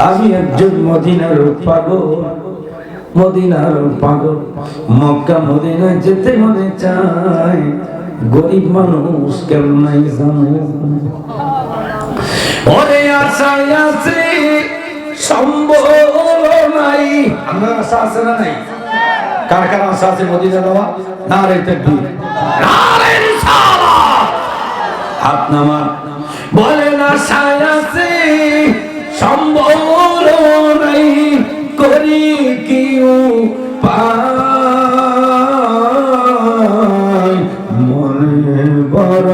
আমি একজন মদিনার পাগল, মদিনার পাগল। মক্কা মদিনা যেতে মনে চায়, গরিব মানুষ কেমন জানো। ওরে আশায় আছে সম্বল নাই। আমার আশা আছে না নাই? কার কার আশা আছে মদিনা যাওয়া? নারে তাকবীর, নারে রিসালাত। হাত নামান। বলে না আশায় আছে সম্বল নাই, করি কি উপায়, মনে বড়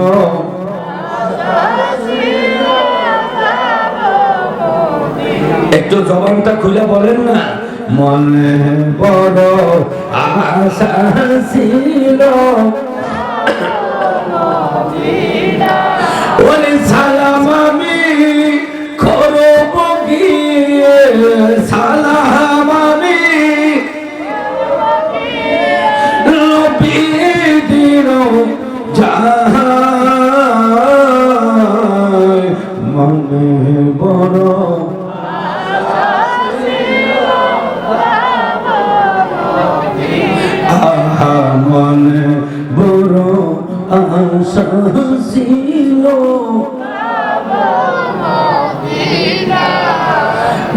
একটু জবানটা খুলে বলেন না, মনে বড় আশা ছিল ওরে সালাম আমি করব গিয়ে, সালাম আমি নবীর যায়, মনে বড় মনে বড় আশা ছিল।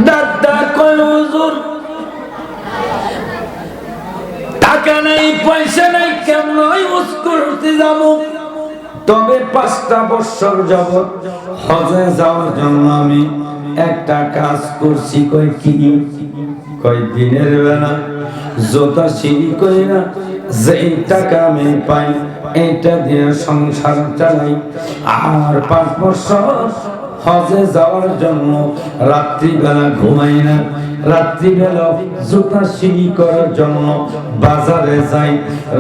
দাদা কয় হুজুর টাকা নাই পয়সা নাই, কেমন ইউজ করতে যাব? তবে 5টা বছর যাবত হজে যাওয়ার জন্য আমি একটা কাজ করছি। কয় কি? কয় দিনের বেলা জোতা সিঁড়ি কইরা যেই টাকা আমি পাই এটা দিয়ে সংসার চালাই, আর 5 বছর হজে যাওয়ার জন্য রাত্রিবেলা ঘুমাই না, রাত্রিবেলা জুতা সিঁড়ি করার জন্য বাজারে যাই,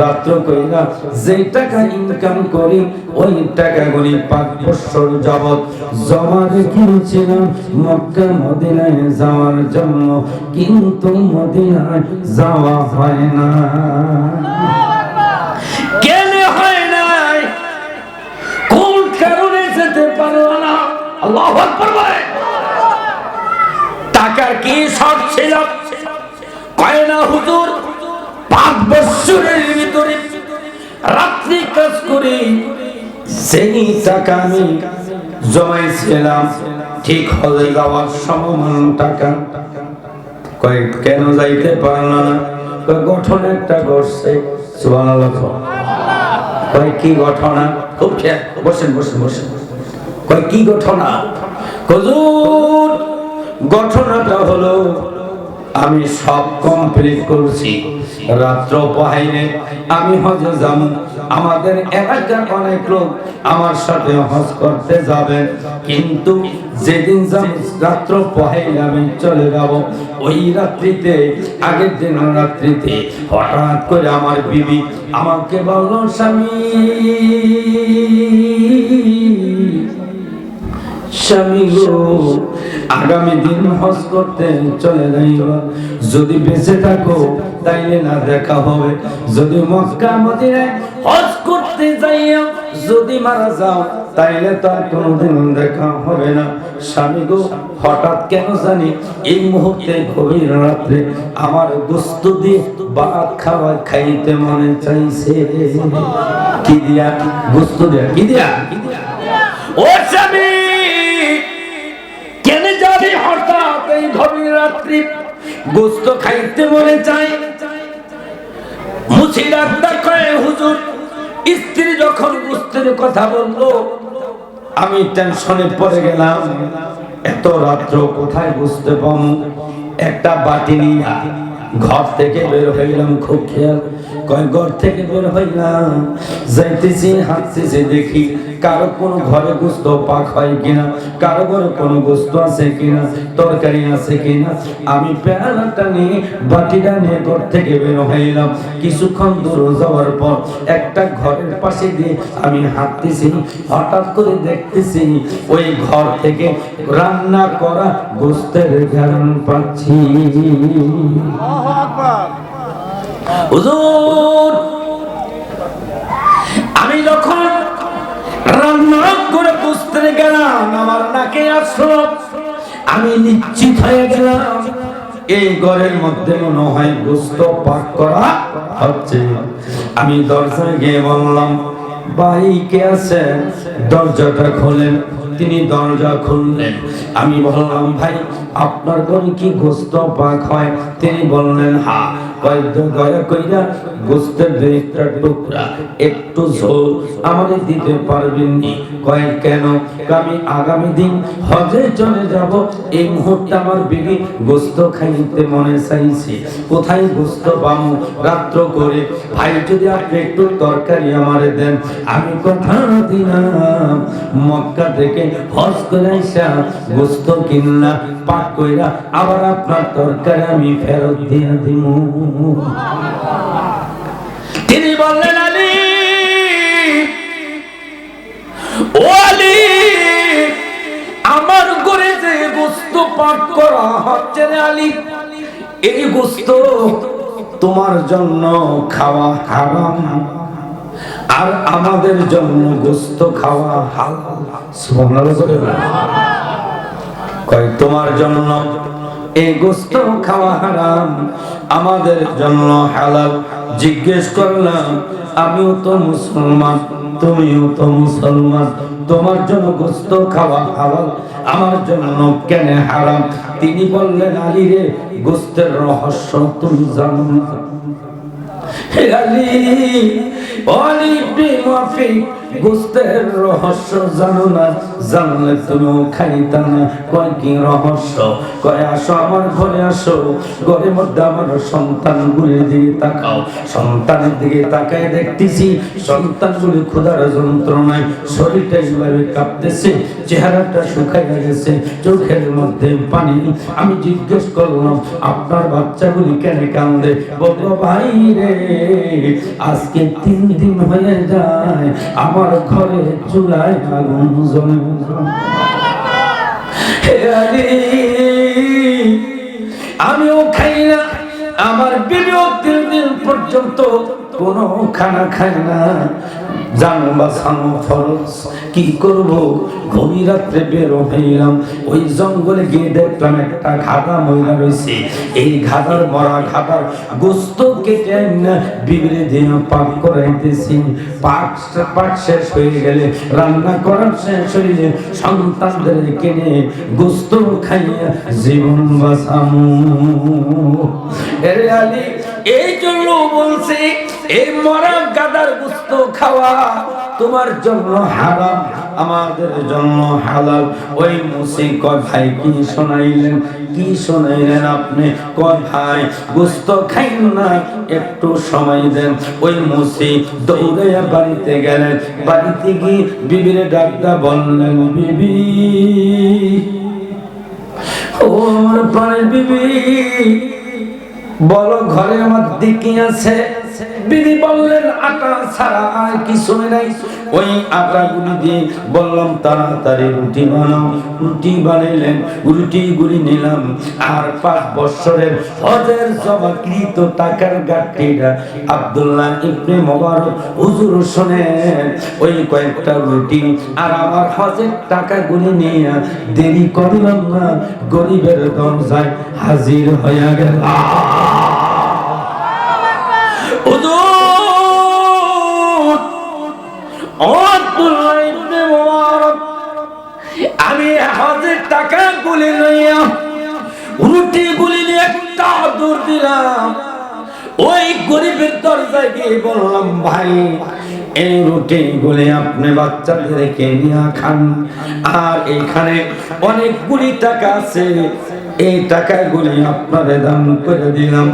রাত্র কইরা যেই টাকা ইনকাম করি ওই টাকাগুলি 5 বছর যাবত জমা রেখেছিলাম মক্কা মদিনায় যাওয়ার জন্য, কিন্তু মদিনায় যাওয়া হয় না। কেন হয় নাই? কোন কারণে যেতে পারো না? আল্লাহু আকবার বলে। টাকার কি শর্ট ছিল? কয় না হুজুর 5 বছরের ভিতরে রাত্রি কাজ করে সেই টাকা আমি জমাইছিলাম ঠিক হজে যাওয়ার সমান টাকা। কয় কেন যাইতে পারলো না? কয় গঠন একটা ঘটছে। সুবহানাল্লাহ। কয় কি ঘটনা? খুব খেয়াল, বসেন বসেন বসেন। কয় কি ঘটনা? হুজুর ঘটনাটা হলো আমি সব কমপ্লিট করছি, রাত্র পহাইলে আমি হজে যাব, আমাদের এলাকার অনেক লোক আমার সাথে হজ করতে যাবে, কিন্তু যেদিন রাত্র পহাইলে আমি চলে যাব, ওই রাত্রিতে আগের দিন রাত্রিতে হঠাৎ করে আমার বিবি আমাকে বলল, স্বামী স্বামী গো আগামী দিন হজ করতে চলে যাইবা, যদি বেঁচে থাকো তাইলে না দেখা হবে, যদি মক্কা মদিনায় হজ করতে যাইও যদি মারা যাও তাইলে তো আর কোনোদিন দেখা হবে না। স্বামী গো হঠাৎ কেন জানি এই মুহূর্তে গভীর রাত্রে আমার গোশত দিয়ে ভাত খাইতে মনে চাইছে। কি দিয়া? গোশত দিয়া। কি দিয়া? ও স্বামী কেন যাবি হঠাৎ এই গভীর রাত্রি গোশত খাইতে মনে চাই? মুছি ডাক্তার কয়, হুজুর স্ত্রী যখন গোশতের কথা বললো আমি টেনশনে পড়ে গেলাম, এত রাত্র কোথায় গোশত পাবো? একটা বাটি নিয়ে ঘর থেকে বের হইলাম, খুব খেয়াল। কয় ঘর থেকে বের হইলাম, যাইতেছি হাঁটতেছি, দেখি কারো কোনো ঘরে গোশত পাক হয় কিনা, কারো ঘরে কোনো গোশত আছে কিনা, তরকারি আছে কিনা। আমি পেয়ালাটা নিয়ে বাটিটা নিয়ে ঘর থেকে বের হইলাম। কিছুক্ষণ দূর যাওয়ার পর একটা ঘরের পাশে দিয়ে আমি হাঁটতেছি, হঠাৎ করে দেখতেছি ওই ঘর থেকে রান্না করা গোশতের ঘ্রাণ পাচ্ছি। হুজুর আমি যখন রান্না করে বুঝতে গেলাম আমার নাকে আসলো, আমি নিশ্চিত হয়ে গেলাম এই ঘরের মধ্যে মনে হয় গোশত পাক করা হচ্ছে। আমি দরজায় গিয়ে বললাম, ভাই কে আছেন? দরজাটা খোলেন। তিনি দরজা খুললেন। আমি বললাম, ভাই আপনার ঘরে কি গোশত পাক হয়? তিনি বললেন, হ্যাঁ। দয়া কইরা গোশতের একটা টুকরা একটু ঝোল আমাদের দিতে পারবেন নি? কয় কেন? আমি আগামী দিন হজে চলে যাব, এই মুহূর্তে আমার বিবি গোশত খাইতে মনে চাইছে, কোথায় গোশত পাবো? রাত্র করে ভাই যদি আপনি একটু তরকারি আমারে দেন, আমি কথা দিলাম মক্কা থেকে হজ করে আইসা গোশত কিনলা পাক কইরা আবার আপনার তরকারি আমি ফেরত দিয়ে দিব। তিনি বললেন, আলী ও আলী, আমার ঘরে যে গোশত পাক করা হচ্ছে রে আলী, এই গোশত তোমার জন্য খাওয়া হারাম আর আমাদের জন্য গোশত খাওয়া হালাল। সুবহানাল্লাহ। কয় তোমার জন্য এই গোশত খাওয়া হারাম, আমাদের জন্য হালাল। জিজ্ঞেস করলাম, আমিও তো মুসলমান, তুমিও তো মুসলমান, তোমার জন্য গোশত খাওয়া হালাল, আমার জন্য কেন হারাম? তিনি বললেন, আলী রে, গোশতের রহস্য তুমি জানো না। হে আলী, আলী ইবনে মুআফিক, গোশতের রহস্য জানো না? জানলে তুমিও খাইতা না। কয় কি রহস্য? কয় আসো আমার ঘরে আসো, ঘরের মধ্যে আমার সন্তানগুলির দিকে তাকাও। সন্তানের দিকে তাকায় দেখতেছি সন্তানগুলি ক্ষুধার যন্ত্রণায় শরীরটা এইভাবে কাঁপতেছে, চেহারাটা শুকাইয়া গেছে, চোখের মধ্যে পানি। আমি জিজ্ঞেস করলাম, আপনার বাচ্চাগুলি কেন কান্দে? বললো, ভাই রে, আজকে 3 দিন হয়ে যায় আমার ঘরে চুলায় আগুন জ্বলে। আমিও খাই না, আমার বিবিও 3 দিন পর্যন্ত কোনো খানা খায় না। জান বাঁচানো ফরজ, কি করব? গভীর রাত্রে বের হইলাম, ওই জঙ্গলে গিয়ে দেখলাম একটা গাধা মহিলা রয়েছে। এই গাধার মরা গাধার গোশত কেটে না বিবিরে দিয়ে পাক করাইতেছি। পাক শেষ হয়ে গেলে, রান্না করার শেষ হইলে সন্তানদের কিনে গোশত খাইয়া জীবন বাঁচামু। এর আলী, এই জন্য বলছি, এই মরা গাধার গোশত খাওয়া তোমার জন্য হারাম, আমাদের জন্য হালাল। ওই মুসি কয়, ভাই কি শোনাইলেন? কি শোনাইলেন আপনি? কয়, ভাই গোশত খাইন না, একটু সময় দেন। ওই মুসি দৌড়ে বাড়িতে গেলেন। বাড়িতে গিয়ে বিবিরে ডাকটা বললেন, বিবি ও আমার প্রাণের বিবি, বলো ঘরের মধ্যে কি আছে? বিবি বললেন, আটা ছাড়া আর কিছু নাই। ওই আটাগুলি দিয়ে বললাম, তাড়াতাড়ি রুটি বানাও। রুটি বানাইলেন, রুটিগুলি নিলাম, আর 5 বছরের হজের জমাকৃত টাকার গাঁটটিটা আব্দুল্লাহ ইবনে মুবারক হুজুর শোনেন, ওই কয়েকটা রুটি আর আমার হজের টাকাগুলি নিয়ে দেরি করলাম না, গরিবের দরজায় হাজির হয়ে গেল। আমি হজের টাকা গুলি লইয়া রুটি গুলি নিয়ে একটা দূর দিলাম, ওই গরিবের দরজায় গিয়ে বললাম, ভাই এই রুটি গুলি আপনি বাচ্চাদেরকে নিয়ে খান, আর এইখানে অনেকগুলি টাকা আছে, এই টাকাগুলি আপনারে দান করে দিলাম,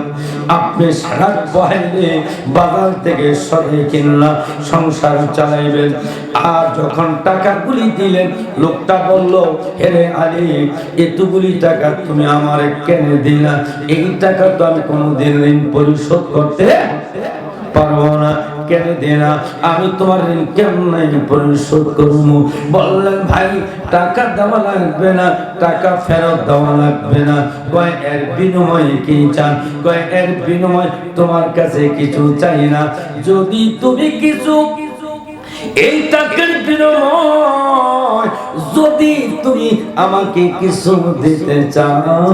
আপনি সারা বহাইলে বাজার থেকে সরে কিনলা সংসার চালাইবেন। আর যখন টাকাগুলি দিলেন, লোকটা বলল, হেরে আলী, এতগুলি টাকা তুমি আমারে কেন দিলা? এই টাকা তো আমি কোনোদিন ঋণ পরিশোধ করতে পারবো না। কেন দেনা? আমি তোমার ঋণ কেমন পরিশোধ করবো? বললেন, ভাই টাকা দেওয়া লাগবে না, টাকা ফেরত দেওয়া লাগবে না। কয় এর বিনিময়ে কি চান? কয় এর বিনিময় তোমার কাছে কিছু চাই না, যদি তুমি কিছু এই টাকার বিনিময় যদি তুমি আমাকে কিছু দিতে চাও,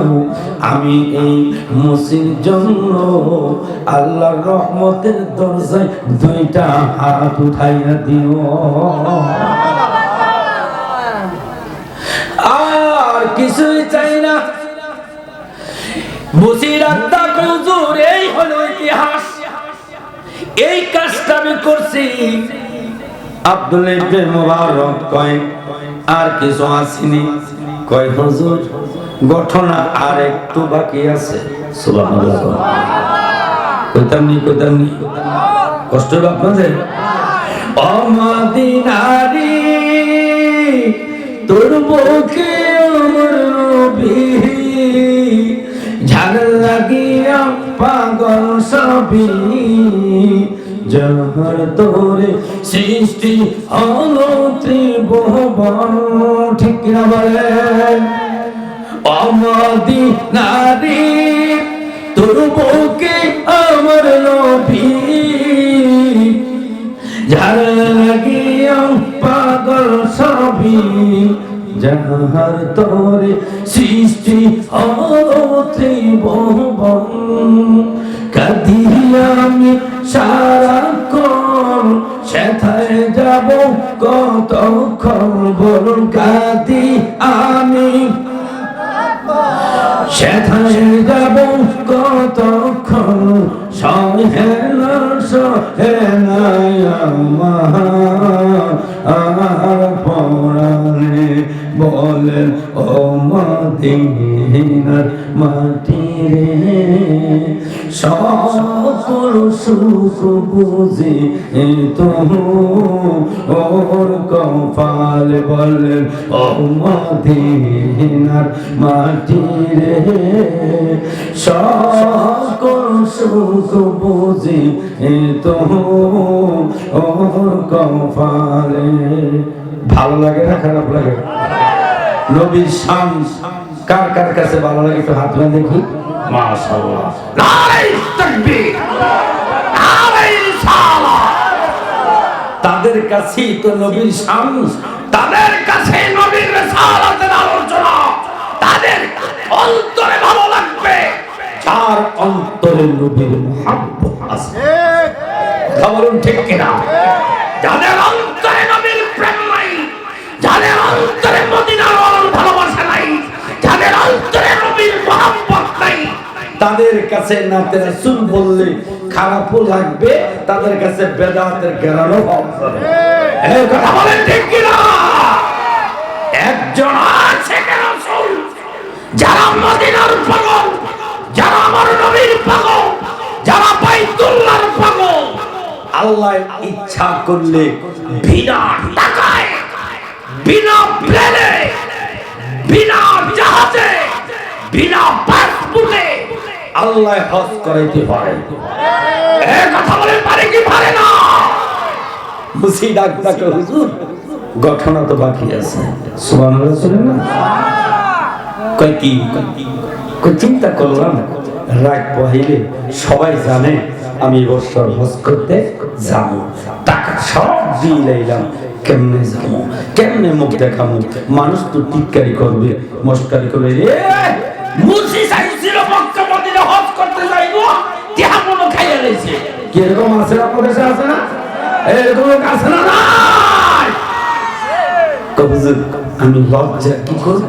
আমি এই মুসির জন্য আল্লাহর রহমতের দরজায় দুইটা হাত উঠাইয়া দিও। আর কিছুই চাই না। মুসির আত্মা হুজুর, এই হলো ইতিহাস, এই কাজটা আমি করছি। আব্দুল্লাহ ইবনে মুবারক কয় আর কিছু আসেনি। কয় হুজুর ঘটনা আর একটু বাকি আছে। সুবহানাল্লাহ। কইতামনি কষ্ট হবে আপনাদের। ও মদিনারি তোর বুকে আমার নবী, ঝাল লাগিয়া পাগল সবই, যাহার তোরে সৃষ্টি হলো ত্রিভুবন। ঠিক কিনা বলেন? ও মদিনারি তোর বুকে আমার নবী, ঝাল লাগিয়া পাগল সবই, যাহার তোরে সৃষ্টি হলো ত্রিভুবন। কাঁদিয়া আমি সারাক্ষণ, সেথায় যাব কতক্ষণ বলুন। কাঁদি আমি সেথায় যাব কতক্ষণ, সহে না আমার পরাণে বলেন ও মদিনার মাটি রে, সকল সুখ বুঝি তোর কপালে। বলেন ও মদিনার মাটি রে, সকল সুখ বুঝি তোর কপালে। ভালো লাগে না খারাপ লাগে? নবীর শান কার কার কাছে ভালো লাগে একটু হাত তুলে দেখি। মাশাআল্লাহ, নারে তাকবীর, নারে রিসালাত। তাদের কাছেই তো নবীর শান, তাদের কাছে নবীর রিসালাতের আলোচনা তাদের অন্তরে ভালো লাগবে, যার অন্তরে নবীর মুহাব্বত আছে। বলুন ঠিক কিনা? যাদের অন্তরে নবীর প্রেম নাই, যাদের অন্তরে মদিনার ভালোবাসা নাই, যাদের অন্তরে নবীর মুহাব্বত নাই, তাদের কাছে নাতে রাসূল বললে খারাপও লাগবে, তাদের কাছে বেদাতের ঘেরানো হবে। এই কথা বলেন ঠিক কিনা? একজন আছে রাসূল, যারা মদিনার পাগল, যারা আমার নবীর পাগল, যারা বাইতুল্লাহর পাগল, আল্লাহ ইচ্ছা করলে বিনা টাকায়, বিনা প্লেনে, বিনা জাহাজে, বিনা পাসপোর্টে আল্লাহ হজ করাইতে পারে। এই কথা বলে পারে কি পারে না? মুসি ডাক্তার হুজুর ঘটনা তো বাকি আছে। সুবহানাল্লাহ শুনেন না? কই কি চিন্তা করলাম, রাত পহিলে সবাই জানে আমি বছর হজ করতে যাব, টাকা সব দিয়ে লাইলাম, কেমনে যাবো, কেমনে মুখ দেখাবো? মানুষ তো টিটকারি করবে, মস্কারি করবে। মুসি চাইছিল মক্কা মদিনা হজ করতে যাইবো, কেমন খাইয়া লাইছে। কি এরকম আছে আপনাদের কাছে? আছে না? এরকম আছে না? নাই কবুজ। আমি লজ্জা কি করব,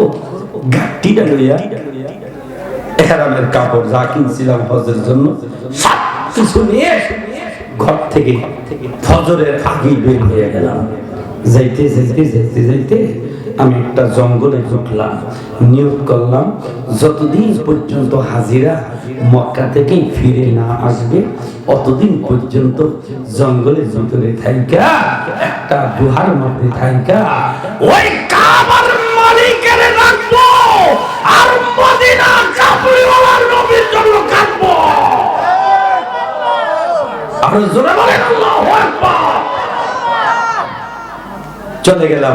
গাটিটা লইয়া ইহরামের কাপড় যা কিনছিলাম হজের জন্য সব কিছু নিয়ে ঘর থেকে ফজরের আগে বের হয়ে গেলাম। যাইতে যাইতে যাইতে যাইতে আমি একটা জঙ্গলে ঢুকলাম, নিয়ত করলাম যতদিন পর্যন্ত হাজিরা মক্কা থেকে ফিরে না আসবে অতদিন পর্যন্ত জঙ্গলের ভিতরে থাইকা একটা গুহার মধ্যে থাইকা ওই কাবার মালিকের রাখবো আর মদিনা কাবরিওয়ালার নবীর জন্য কাঁদবো। আর জোরে বলেন আল্লাহু আকবার। চলে গেলাম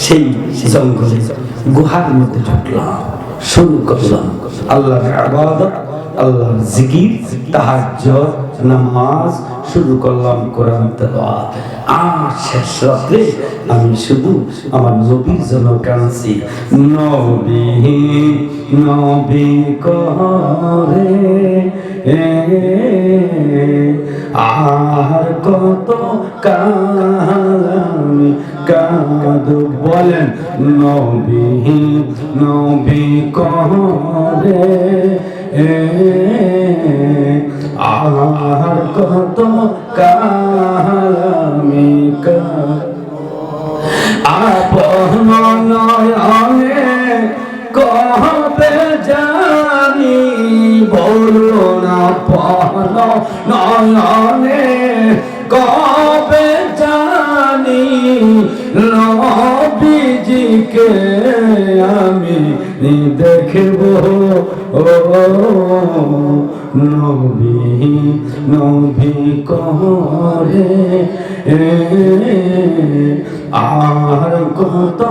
সেই জঙ্গলে, গুহার মধ্যে ঢুকলাম, শুরু করলাম আল্লাহর ইবাদত, আল্লাহর জিকির, তাহাজ্জুদ, নামাজ শুরু করলাম, কোরআন তেলাওয়াত। শেষ রাত্রে আমি শুধু আমার নবীর জন্য কাঁদছি। নবী নবী করে আর কত কাল কাঁদব, বলেন নবী নবী করে আর কত কাল আমি আপন নয়নে কবে জানি, বলো না আপন নয়নে কবে জানি নবীজিকে আমি দেখব। ও নবী নবী করে আর কত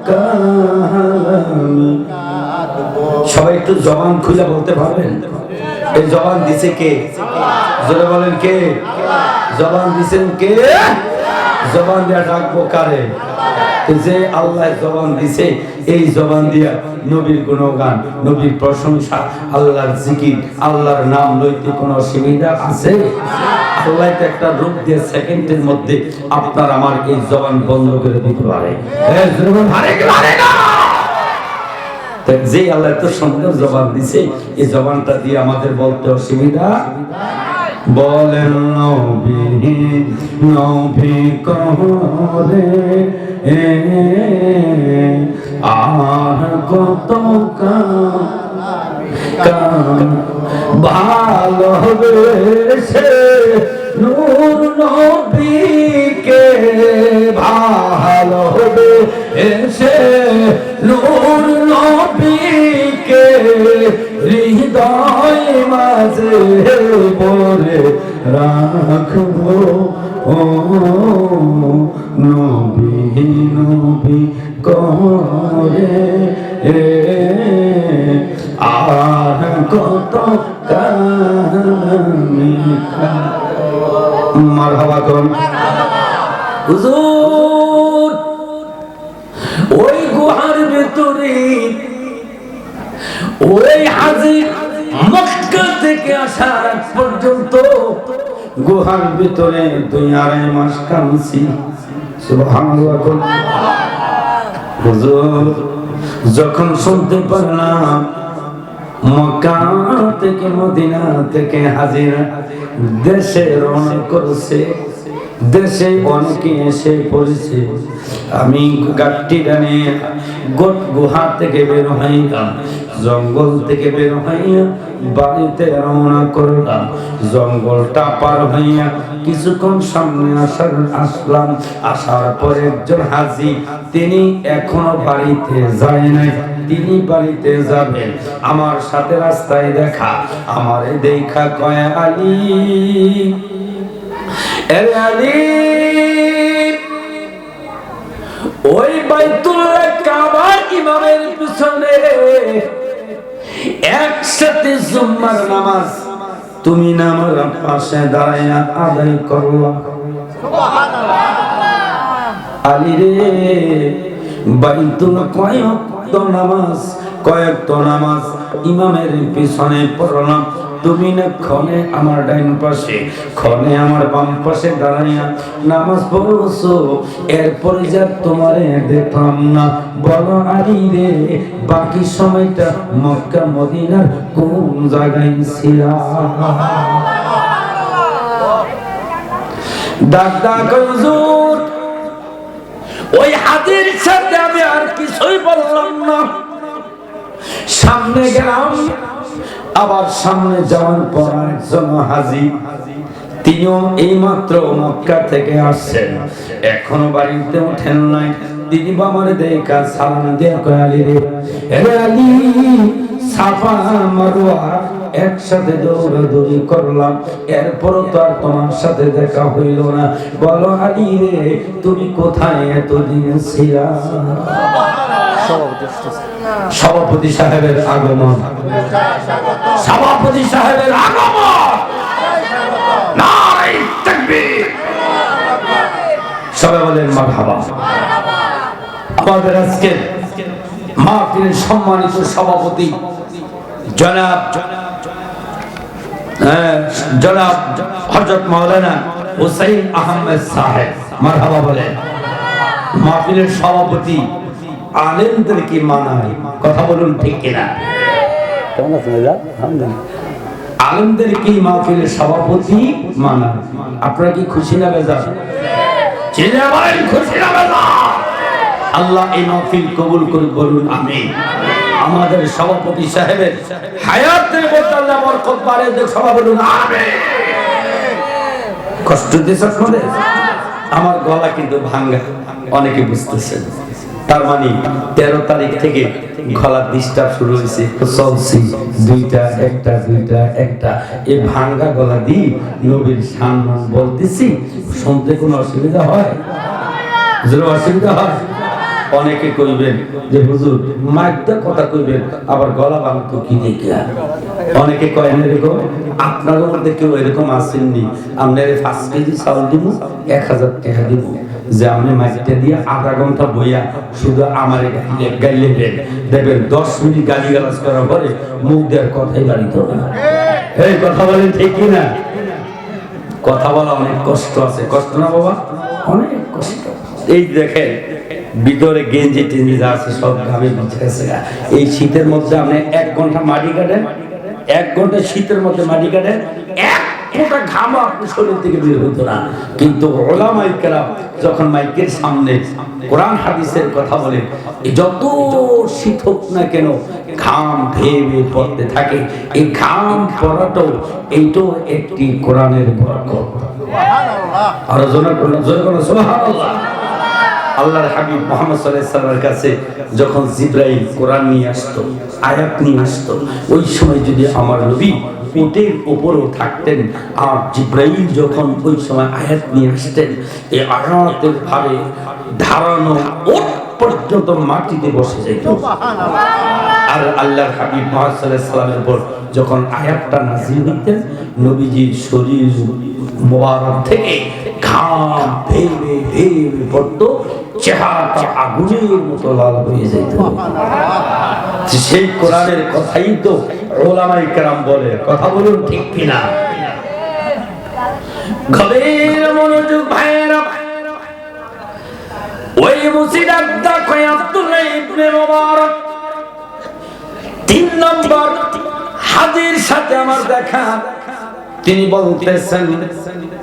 কাল। সবাই একটু জবান খুলে বলতে পারবেন এই জবান দিছে কে? জোরে বলেন কে? জবান দিছেন কে? জবান দিয়া ডাকবো কারে? যে আল্লাহ জবান দিছে, এই জবান দিয়া নবীর গুণগান, নবীর প্রশংসা, আল্লাহর জিকির, আল্লাহর নাম লইতে কোনো অসুবিধা আছে? আল্লাহ তো একটা রূপ দিয়ে সেকেন্ডের মধ্যে আপনার আমার এই জবান বন্ধ করে দিতে পারে। যে আল্লাহ এত সুন্দর জবান দিছে, এই জবানটা দিয়ে আমাদের বলতে অসুবিধা? বলেন নবী নবী করে আর কত ভালোবেসে নূর নবীকে, ভালোবেসে নূর নবীকে হৃদয় মাঝে বলে রাখবো। ও নবী নবী করে আর কত মারহাবা করুন। হুজুর ওই গুহার ভিতরে ওই হাজী মক্কা থেকে আসার পর্যন্ত গুহার ভিতরে 2-2.5 মাস কাঁদছি। সুবহানাল্লাহ। হুজুর যখন শুনতে পারলাম মক্কা থেকে মদিনা থেকে হাজিরা দেশে রওনা করেছে, দেশে অনেকে এসে পড়েছে, আমি গাড়ি টানে গুহা থেকে বের হইলাম, জঙ্গল থেকে বের হইয়া বাড়িতে রওনা করলাম। জঙ্গলটা পার হইয়া কিছুক্ষণ সামনে আসলাম। আসার পরে একজন হাজী, তিনি এখনো বাড়িতে যায় নাই, তিনি বাড়িতে যাবেন। আমার সাথে রাস্তায় দেখা, আমারে দেখা কয় আলী আলী, ওই বাইতুল্লাহ কাবার ইমামের পিছনে একসাথে জুম্মার নামাজ তুমি নামার পাশে দাঁড়াইয়া আদায় করলা। আলী রে, বাইতুল্লাহ কয়েকটা নামাজ ইমামের পিছনে পড়লাম, তুমি না ক্ষণে আমার ডাইন পাশে ক্ষণে আমার বাম পাশে দাঁড়াইয়া নামাজ পড়ছো, এরপরে যা তোমারে দেখলাম না। বলো আলী রে, বাকি সময়টা মক্কা মদিনার কোন জায়গায় ছিলা? দাদা হুজুর, ওই হাজির সাথে আমি আর কিছুই বললাম না। সামনে গেলাম, আবার সামনে যাওয়ার পর একজন হাজী, তিনিও এইমাত্র মক্কা থেকে আসছেন, এখনো বাড়িতে ওঠেন নাই। তিনি বাবার দেখা সালাম দিয়ে কয় আলী রে, হে আলী, সাফা মারওয়া একসাথে দৌড়াদৌড়ি করলাম, এরপরও তো আর তোমার সাথে দেখা হইল না। বলো আলী রে, তুমি কোথায় এতদিন ছিলা? সভাপতি সাহেবের আগমন, সভাপতি সাহেবের আগমন, নারে তাকবীর। সবাই বলেন মারহাবা। আমাদের আজকে মাহফিলের সম্মানিত সভাপতি জনাব হযরত মাওলানা হুসাইন আহমেদ সাহেব, মারহাবা বলেন। মাহফিলের সভাপতি আলেমদেরকে মানায়, কথা বলুন ঠিক কিনা? আলেমদেরকে মাহফিলের সভাপতি মানায়। আপনারা কি খুশি না বেজার? খুশি না বেজার? আল্লাহ এই মাহফিল কবুল করুন, বলুন আমিন। আমাদের সভাপতি সাহেবের হায়াতের মধ্যে আল্লাহ বরকত বাড়িয়ে দেন, সবাই বলুন আমিন। কষ্ট দিয়েছে আপনাদের? আমার গলা কিন্তু ভাঙা, অনেকে বুঝতেছেন। তার মানে 13 তারিখ থেকে গলা ডিস্টার্ব শুরু হয়েছে, চলছি দুইটা একটা এই ভাঙ্গা গলা দিয়ে নবীর সম্মান বলতেছি। শুনতে কোনো অসুবিধা হয়? অসুবিধা হয়? অনেকে কইবেন যে হুজুর মাইকটা কথা কইবেন, আবার গলা ভাঙতো কি দেখে। অনেকে কয় না এরকম, আপনার মধ্যে কেউ এরকম আসেননি? আপনার 5 কেজি চাউল দিব, 1000 টাকা দিব, যে আপনি মাইকটা দিয়ে আধা ঘন্টা বইয়া শুধু আমার গাইলে দেখবেন 10 মিনিট গালি গালাজ করার পরে মুখ দেওয়ার কথাই বাড়িতে হবে না। এই কথা বলেন ঠিক কিনা? কথা বলা অনেক কষ্ট আছে, কষ্ট না বাবা? অনেক কষ্ট। এই দেখেন ভিতরে গেঞ্জি টেঞ্জি যা আছে সব ঘামে ভিজে গেছে। এই শীতের মধ্যে আপনি 1 ঘন্টা মাটি কাটেন, 1 ঘন্টা শীতের মধ্যে মাটি কাটেন, 1 ফোঁটা ঘাম আপনার শরীর থেকে বের হতো না। কিন্তু ওলামায়ে কেরাম যখন মাইকের সামনে কোরআন হাদিসের কথা বলে, যত শীত হোক না কেন ঘাম ভেবে পড়তে থাকে। এই ঘাম পড়াটাও এইটাও একটি কোরআনের বরকত। সুবহানাল্লাহ। আর জোরে বলুন সুবহানাল্লাহ। আল্লাহর হাবিব মুহাম্মদ সাল্লাল্লাহু আলাইহি ওয়াসাল্লামের কাছে যখন জিবরাইল কোরআন নিয়ে আসতো, আয়াত নিয়ে আসতো, ওই সময় যদি আমার নবী উটের উপরও থাকতেন আর জিবরাইল যখন ওই সময় আয়াত নিয়ে আসতেন, এই আয়াতের ভাবে ধারণা উট পর্যন্ত মাটিতে বসে যেত। আর আল্লাহর হাবিব মুহাম্মদ সাল্লাল্লাহু আলাইহি ওয়াসাল্লামের উপর যখন আয়াতটা নাযিল হতেন, নবীজির শরীর মোবারক থেকে ঘাম ভেবে ভেবে পড়তো, চেহারাটা আগুনের মতো লাল হয়ে যেত। সেই কোরআনের কথাই তো ওলামায়ে কেরাম বলে, কথা বলুন ঠিক কিনা? গভীর মনোযোগ ভাইয়েরা, ওই মুসিদাতটা কয় আব্দুল্লাহ ইবনে মুবারক 3 নম্বর হাজির সাথে আমার দেখা। তিনি বলতেছেন,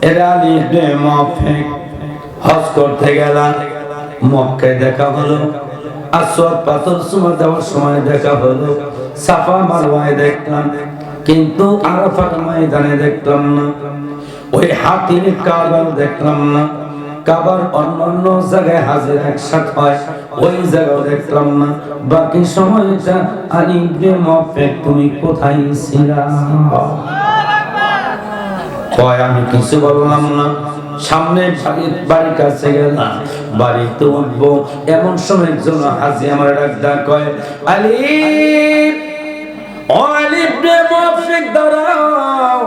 এরা আলী ইবনে মুআফিক হজ করতে গেলাম, মক্কায় দেখা হলো, আসওয়াদ পাথর সুমা দেওয়ার সময় দেখা হলো, সাফা মারওয়ায় দেখলাম, কিন্তু আরাফাত ময়দানে দেখলাম না, ওই হাতির কাবা দেখলাম না, কাবার অন্যান্য জায়গায় হাজির একসাথে হয়, ওই জায়গাও দেখলাম না। বাকি সময়টা আলী ইবনে মুআফিক তুমি কোথায় ছিলা? কয় আমি কিছু বললাম না। সামনে বাড়ির কাছে গেলাম, বাড়িতে উঠবো এমন সময় একজন হাজি আমার ডাক কয়, আলী, ও আলী ইবনে মুআফিক দাঁড়াও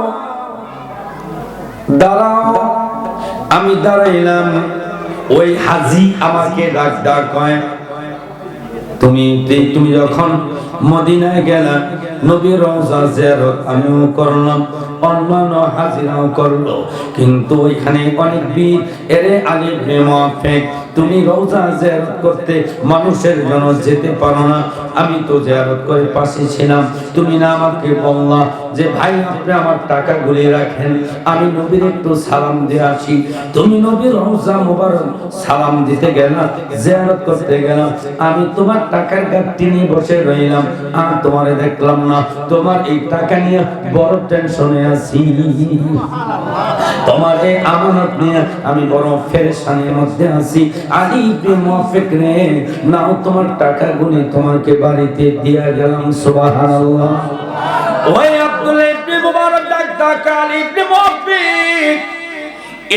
দাঁড়াও। আমি দাঁড়াইলাম, ওই হাজি আমাকে ডাক কয়, তুমি যখন মদিনায় গেলা, নবীর রওজা জিয়ারত আমিও করলাম, অন্যান্য হাজিরাও করলো, কিন্তু ওইখানে অনেক ভিড়। এরে আলী ইবনে মুআফিক, তুমি রওজা জিয়ারত করতে মানুষের জন্য যেতে পারো না, আমি তো জিয়ারত করে পাশে ছিলাম, তুমি না আমাকে বললা যে ভাই আপনি আমার টাকা গুলিয়ে রাখেন, আমি নবীর একটু সালাম দিয়ে আসি। তুমি নবীর রওজা মোবারক সালাম দিতে গেলা, জিয়ারত করতে গেলাম, আমি তোমার টাকার গাঁটটি নিয়ে বসে রইলাম, আর তোমারে দেখলাম না। তোমার এই টাকা নিয়ে বড় টেনশনে আছি, তোমার এই আমানত নিয়ে আমি বড় পেরেশানির মধ্যে আছি। আলী ইবনে মুআফিক রে, নাও তোমার টাকা গুনে তোমাকে বাড়িতে দিয়া গেলাম। সুবহানাল্লাহ। ওই আব্দুল্লাহ ইবনে মুবারক ডাক আলী ইবনে মুআফিক,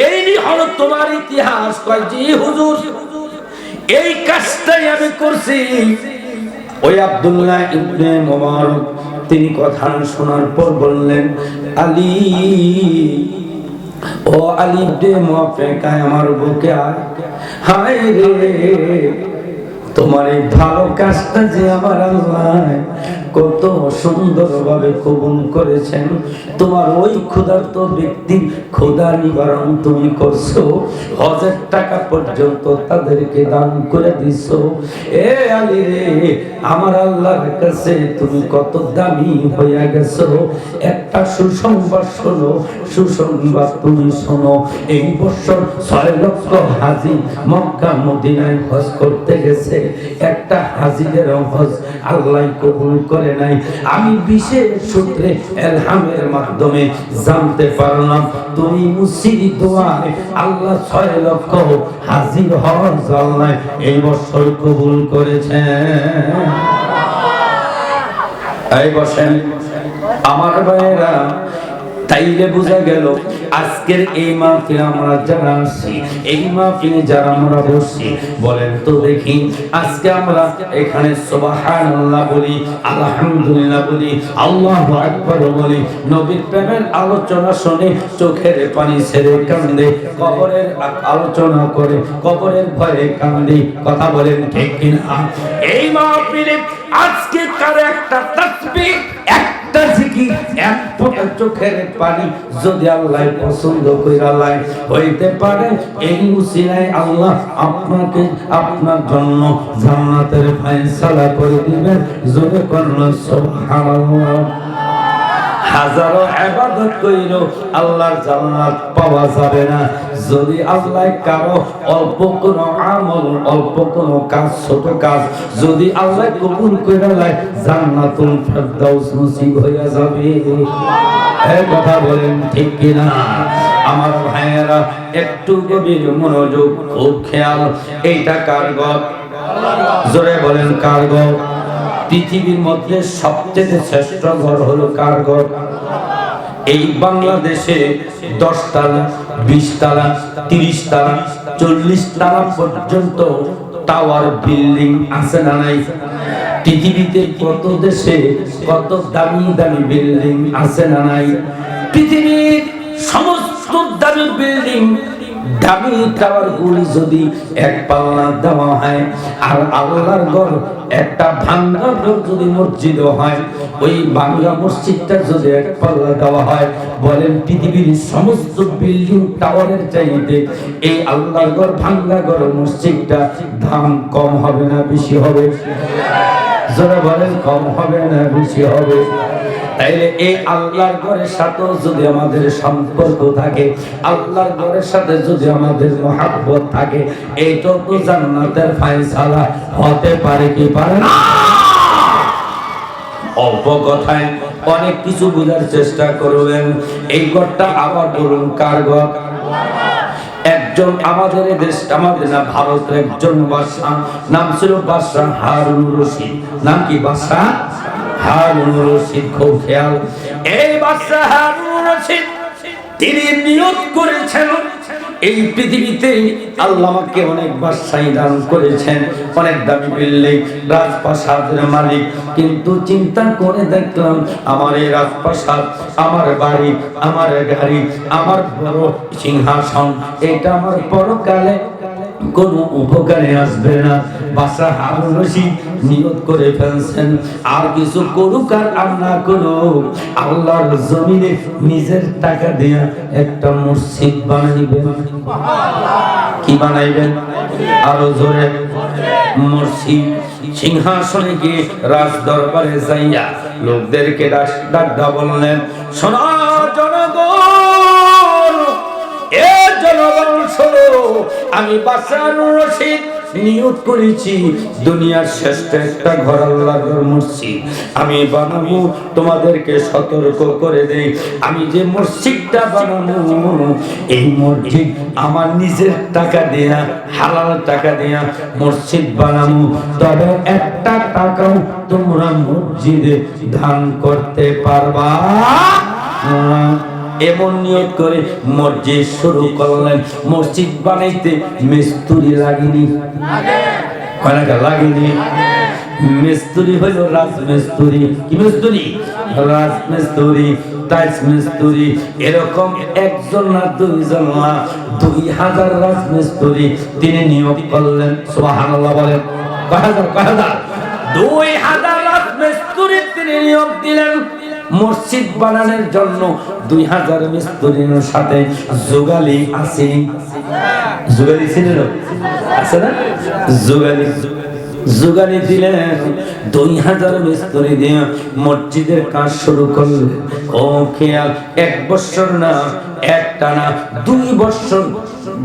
এই হলো তোমার ইতিহাস। কয় জি হুজুর, এই কাজটাই আমি করছি। ওই আব্দুল্লাহ ইবনে মুবারক তিনি কথা শোনার পর বললেন, আলী ও আলিফ দে মুআফফিকায় আমার বুকে আয়। হায় রে তোমার এই ভালো কাজটা যে আমার আল্লাহ কত সুন্দরভাবে কবুল করেছেন। তোমার ওই ক্ষুধার্ত ব্যক্তির ক্ষুধা নিবারণ তুমি করছো, হজের টাকা পর্যন্ত তাদেরকে দান করে দিছো। এ আলী রে, আমার আল্লাহর কাছে তুমি কত দামি হইয়া গেছো। একটা সুসংবাদ শোনো, সুসংবাদ তুমি শোনো। এই বছর 6 লক্ষ হাজি মক্কা মদিনায় হজ করতে গেছে, একটা হাজিদের হজ আল্লাহ কবুল করে নাই। আমি বিশেষ সূত্রে ইলহামের মাধ্যমে জানতে পারলাম তুমি মুসির দোয়ায় আল্লাহ 6 লক্ষ হাজির হজ আল্লাহ এই বছর কবুল করেছেন। এই বসেন আমার ভাইয়েরা, তাইলে বোঝা গেল আজকের এই মাহফিলে আমরা যারা আসছি, এই মাহফিলে যারা আমরা বসছি, বলেন তো দেখি আজকে আমরা এখানে সুবহানাল্লাহ বলি, আলহামদুলিল্লাহ বলি, আল্লাহু আকবার বলি, নবীর প্রেমের আলোচনা শুনে চোখের পানি ছেড়ে কান্দে, কবরের আলোচনা করে কবরের ভয়ে কান্দে, কথা বলেন ঠিক কিনা? এই মাহফিলে আজকে কার একটা তাসবিহ, একটা জিকির, এক ফোঁটা চোখের পানি যদি আল্লাহ পছন্দ কইরা লাই হইতে পারে, এই উসিলায় আল্লাহ আপনাকে আপনার জন্য জান্নাতের ফয়সালা করে দিবেন। জোরে করলেন সুবহানাল্লাহ। হাজারো ইবাদত কইরো আল্লাহর জান্নাত পাওয়া যাবে না যদি আল্লাহ কারো অল্প কোনো আমল, অল্প কোনো কাজ, ছোট কাজ যদি আল্লাহ কবুল কইরা লাই, জান্নাতুল ফেরদাউস নসিব হইয়া যাবে। এই কথা বলেন ঠিক কিনা? আমার ভাইয়েরা একটু গভীর মনোযোগ, খুব খেয়াল। এইটা কার ঘর? জোরে বলেন কার ঘর? পৃথিবীর মধ্যে সবচেয়ে শ্রেষ্ঠ ঘর হলো কার ঘর? এই বাংলাদেশে 10 তলা, 20 তলা, 30 তলা, 40 তলা পর্যন্ত টাওয়ার বিল্ডিং আছে না নাই? পৃথিবীতে কত দেশে কত দামি দামি বিল্ডিং আছে না নাই? পৃথিবীর সমস্ত দামি বিল্ডিং, দামি টাওয়ার গুলি যদি এক পাল্লা দেওয়া হয়, আর আল্লাহর ঘর একটা ভাঙ্গা ঘর যদি মসজিদ হয়, ওই ভাঙ্গা মসজিদটা যদি এক পাল্লা দেওয়া হয়, বলেন পৃথিবীর সমস্ত বিল্ডিং টাওয়ারের চাইতে এই আল্লাহর ঘর, ভাঙ্গা ঘর, মসজিদটা দাম কম হবে না বেশি হবে? যারা বলেন কম হবে না বেশি হবে? তাইলে এই আল্লাহর ঘরের সাথে যদি আমাদের সম্পর্ক থাকে, আল্লাহর ঘরের সাথে যদি আমাদের মহব্বত থাকে, এইটা তো জান্নাতের ফয়সালা হতে পারে কি পারে না? অল্প কথায় অনেক কিছু বোঝার চেষ্টা করবেন। এই ঘরটা আবার বলুন কার ঘর? একজন আমাদের দেশ, আমাদের না ভারতের একজন বাদশা, নাম ছিল বাদশা হারুন রশিদ। নাম কি? বাদশা হারুন রশিদ। খুব খেয়াল, এই বাদশা হারুন রশিদ তিনি নিয়ত করেছেন এই পৃথিবীতে আল্লাহ আমাকে অনেক বাদশাহী দান করেছেন, অনেক দামি বিল্ডিং, রাজপ্রাসাদের মালিক, কিন্তু চিন্তা করে দেখলাম আমার এই রাজপ্রাসাদ, আমার বাড়ি, আমার গাড়ি, আমার বড় সিংহাসন, এটা আমার পরকালে কোনো উপকারে আসবে না। বাদশা হারুন রশিদ নিয়ত করে ফেলছেন, আর কিছু করুক আর না করুক, আল্লাহর জমিনে নিজের টাকা দিয়ে একটা মসজিদ বানাইবেন। কি বানাইবেন? আরো জোরে, মসজিদ। সিংহাসনে গিয়ে রাজ দরবারে যাইয়া লোকদেরকে ডাক বললেন, শোনো জনগণ, এ জনগণ শোনো, আমি বাদশা হারুন রশিদ নিয়ত করেছি দুনিয়ার শ্রেষ্ঠ একটা ঘর, আল্লাহর ঘর, মসজিদ আমি বানাবো। তোমাদেরকে সতর্ক করে দেই, আমি যে মসজিদটা বানাবো, এই মসজিদ আমার নিজের টাকা দেয়া, হালাল টাকা দেয়া মসজিদ বানাবো। তবে একটা টাকাও তোমরা মসজিদে দান করতে পারবা না। এমন নিয়ত করে মসজিদ শুরু করলেন। মসজিদ বানাইতে মিস্ত্রি লাগেনি, লাগেনি। মিস্ত্রি হলো রাজমিস্ত্রি। কি মিস্ত্রি? রাজমিস্ত্রি, টাইলস মিস্ত্রি। এরকম একজন না দুইজন না, 2000 রাজমিস্ত্রি তিনি নিয়োগ করলেন। সুবহানাল্লাহ বলেন। কয় হাজার 2000 রাজমিস্ত্রি তিনি নিয়োগ দিলেন মসজিদ বানানোর জন্য। 2000 মিস্ত্রির সাথে যোগালি আছে। যোগালি ছিলেন আছে না? যোগালি দিলেন। 2000 মিস্ত্রি দিয়ে মসজিদের কাজ শুরু করলেন। ও খেয়াল, 1 বছর না, একটা না, 2 বছর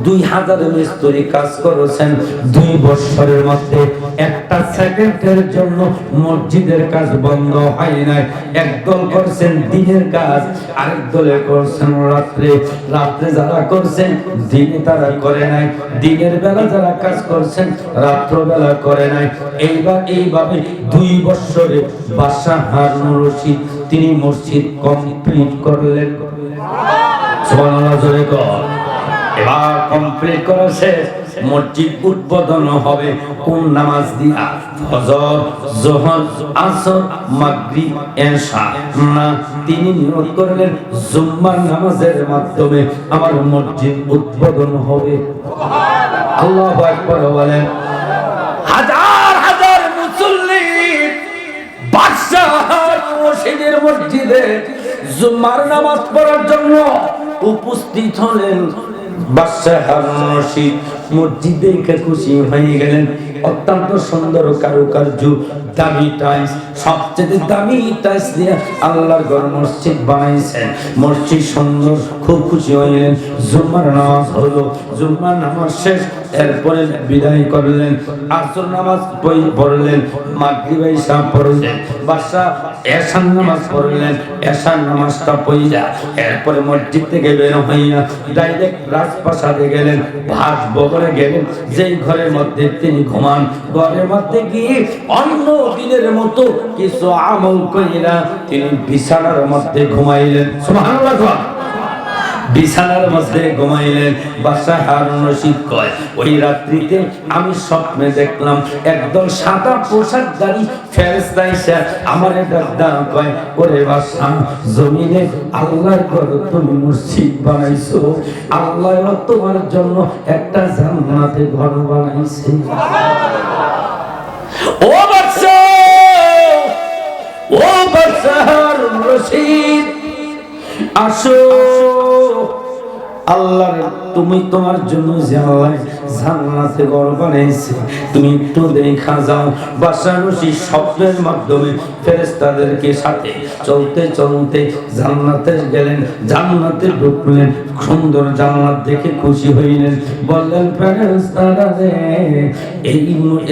2000 মিস্ত্রি কাজ করেছেন। 2 বছরের মধ্যে একটা সেকেন্ডের জন্য মসজিদের কাজ বন্ধ হয় নাই। একদল করছেন দিনের কাজ, আরেক দলে করছেন রাত্রে। রাত্রে যারা করছেন দিনে তারা করে নাই, দিনের বেলা যারা কাজ করছেন রাত্র বেলা করে নাই। এইভাবে 2 বছরে বাদশা হারুন রশিদ তিনি মসজিদ কমপ্লিট করলেন। সুবহানাল্লাহ জোরে কর। এবার কমপ্লিট করা শেষ, মসজিদ উদ্বোধন হবে কোন নামাজ দিয়া? ফজর, যোহর, আসর, মাগরিব, এশা না, তিনি নিয়োগ করলেন জুম্মার নামাজের মাধ্যমে আমার মসজিদ উদ্বোধন হবে। আল্লাহু আকবার বলেন। হাজার হাজার মুসল্লি বাদশা হারুন রশিদের মসজিদে জুম্মার নামাজ পড়ার জন্য উপস্থিত হলেন। বাদশা হারুন রশিদ মসজিদে খুশি হয়ে গেলেন। অত্যন্ত সুন্দর কারুকার্য, দামি টাইলস, সবচেয়ে দামি টাইলস দিয়ে আল্লাহর ঘর মসজিদ বানাইছেন। মসজিদ সুন্দর, খুব খুশি হইলেন। জুম্মার নামাজ হলো, জুম্মার নামাজ শেষ, এরপরে বিদায় করলেন। আসর নামাজ পড়লেন, মাগরিব ইশা পড়লেন, বাদশা এশার নামাজ পড়লেন। এশার নামাজটা পড়িয়া এরপরে মসজিদ থেকে বের হইয়া ডাইরেক্ট রাজপ্রাসাদে গেলেন, ভাত বগরে গেলেন। যেই ঘরের মধ্যে তিনি ঘুমান, ঘরের মধ্যে গিয়ে অন্য দিনের মতো কিছু আমল কইরা তিনি বিছানার মধ্যে ঘুমাইলেন। সুবহানাল্লাহ। বিছানার মধ্যে ঘুমাইলেন। বাদশা হারুন রশিদ কয়, ওই রাত্রিতে আমি স্বপ্নে দেখলাম একদল সাদা পোশাকধারী ফেরেশতা এসে আমারে ডাক কয়, ওরে বাদশা, জমিনে আল্লাহর ঘর তুমি মসজিদ বানাইছো, আল্লাহ তোমার জন্য একটা জান্নাতে ঘর বানাইছে। ও বাদশা, ও বাদশা হারুন রশিদ, আসো, আল্লাহ তুমি তোমার জন্য যে আল্লাহ জান্নাতে ঘর বানাইছে তুমি একটু দেখা যাও। বাদশা রশিদ স্বপ্নের মাধ্যমে ফেরেশতাদেরকে সাথে চলতে চলতে জান্নাতে গেলেন। জান্নাতে ঢুকলেন, সুন্দর জান্নাত দেখে খুশি হইলেন। বললেন, ফেরেশতারা রে,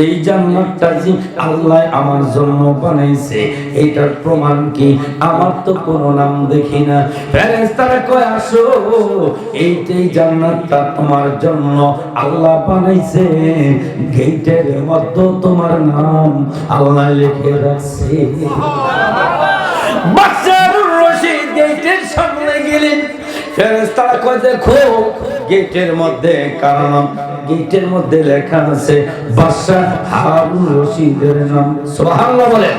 এই জান্নাতটা যে আল্লাহ আমার জন্য বানাইছে এটার প্রমাণ কি? আমার তো কোনো নাম দেখি না। ফেরেশতারা কয়, আসো, এই জান্নাতটা তোমার জন্য আল্লাহ বানাইছে, গেটের মধ্যে তোমার নাম আল্লাহ লিখে রাখছে। বাদশা হারুন রশিদ গেটের সামনে গেলেন। ফেরেশতারা কয়, দেখো গেটের মধ্যে, কারণ গেটের মধ্যে লেখা আছে বাদশা হারুন রশিদের নাম। সুবহানাল্লাহ বলেন।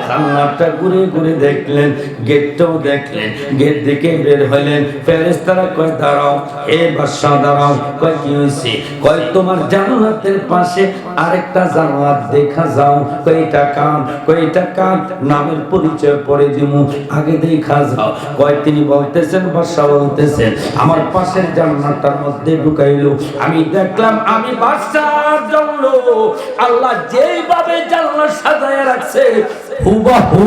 জান্নাতটা ঘুরে ঘুরে দেখলেন, গেটটাও দেখলেন, গেট থেকে বের হলেন। ফেরেশতারা কয়, দাঁড়াও, এ বাদশা দাঁড়াও। কয়, কি হইছে? কয়, তোমার জান্নাতের পাশে আরেকটা জান্নাত দেখা যাও। কয়, এটা কার? কয়, এটা কার? নামের পরিচয় পরে দিমু, আগে দেখা যাও। কয়, তিনি বলতেছেন, বাদশা বলতেছেন, আমার পাশের জান্নাতটার মধ্যে ঢুকাইলো। আমি দেখলাম আমি বাদশার জন্য আল্লাহ যেইভাবে জান্নাত সাজায় রাখছে হুবহু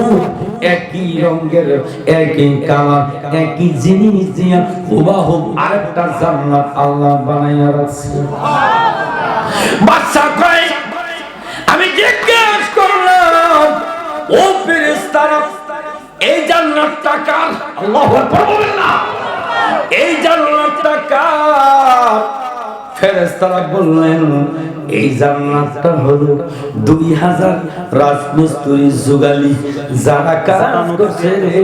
একই রঙের, একই কালার, একই জিনিস দিয়া হুবহু আরেকটা জান্নাত আল্লাহ বানাইয়া রাখছে। বাদশা কয়, আমি জিজ্ঞেস করলাম, ও ফেরেশতারা, এই জান্নাতটা কার? আল্লাহু আকবার বলেন না। এই জান্নাতটা কার? ফেরেশতারা বললেন এই জান্নাতটা হলো 2000 রাজমিস্ত্রি যুগালি যারা কাজ করছে রে।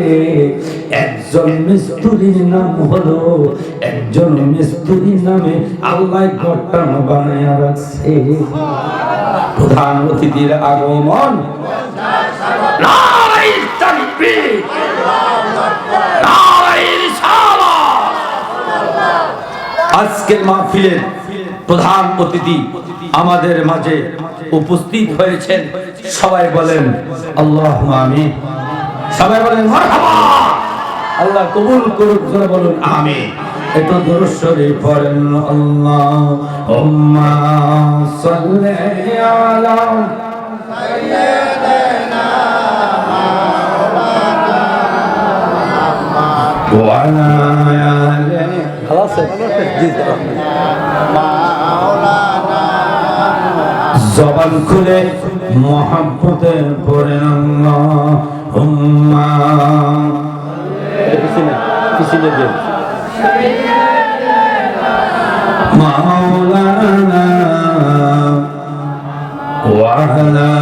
একজন মিস্ত্রির নাম হলো, একজন মিস্ত্রির নামে আল্লাহ ঘরটা বানায়া রাখছে। প্রধান অতিথির আগমন, নারায়ে তাকবীর, নারায়ে রিসালাত। আজকের মাহফিলের প্রধান অতিথি আমাদের মাঝে উপস্থিত হয়েছেন। সবাই বলেন আল্লাহুম্মা আমিন, সবাই বলেন মারহাবা। আল্লাহ কবুল করুক, জোরে বলুন আমিন। একটু দুরূদ শরীফ পড়েন, আল্লাহুম্মা সাল্লি আলা সাইয়্যিদিনা মাওলানা ওয়া আলা আলিহি। খালাস জবান খুলে মোহাব্বতে পড়েন আল্লাহুম্মা মাওলানা ওয়া আলা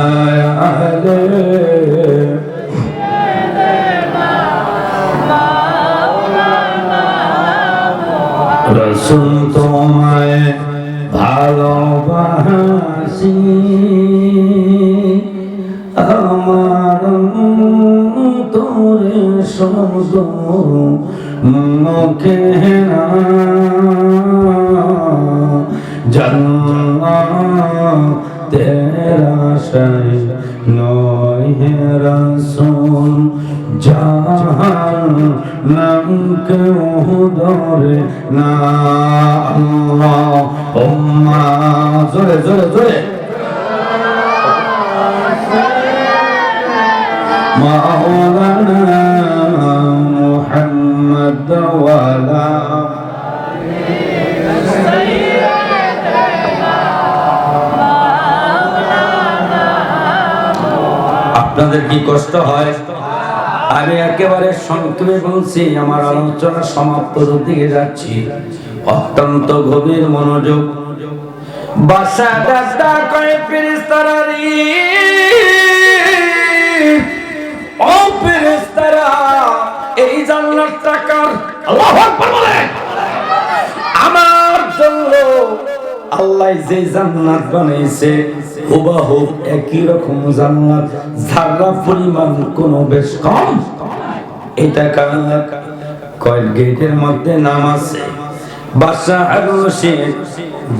আলিহি। রাসূল তোমায় ভালোবাসি, আমার তোরে শুধু মুখে না জান্নাতের আশায় নয় হে রাসূল, জাহান্নাম কেউ ধরে না। আল্লাহুম্মা, জোরে জোরে জোরে, মাওলানা মুহাম্মদ ওয়া আলা আপনাদের কি কষ্ট হয়? আমি একেবারে সংক্ষেপে বলছি, আমার আলোচনা সমাপ্তির দিকে যাচ্ছি। অত্যন্ত গভীর মনোযোগ। বাসা দাদা কয় ফেরেশতারা রে, ও ফেরেশতারা এই জান্নাতটা কার? আল্লাহু আকবার বলেন। আমার জন্য আল্লাহ যে জান্নাত বানাইছে হুবহু একই রকম জান্নাত, যারা পরিমাণ কোনো বেশ কম। এটা কার? কয় গেটের মধ্যে নাম আছে, বাদশা রশিদ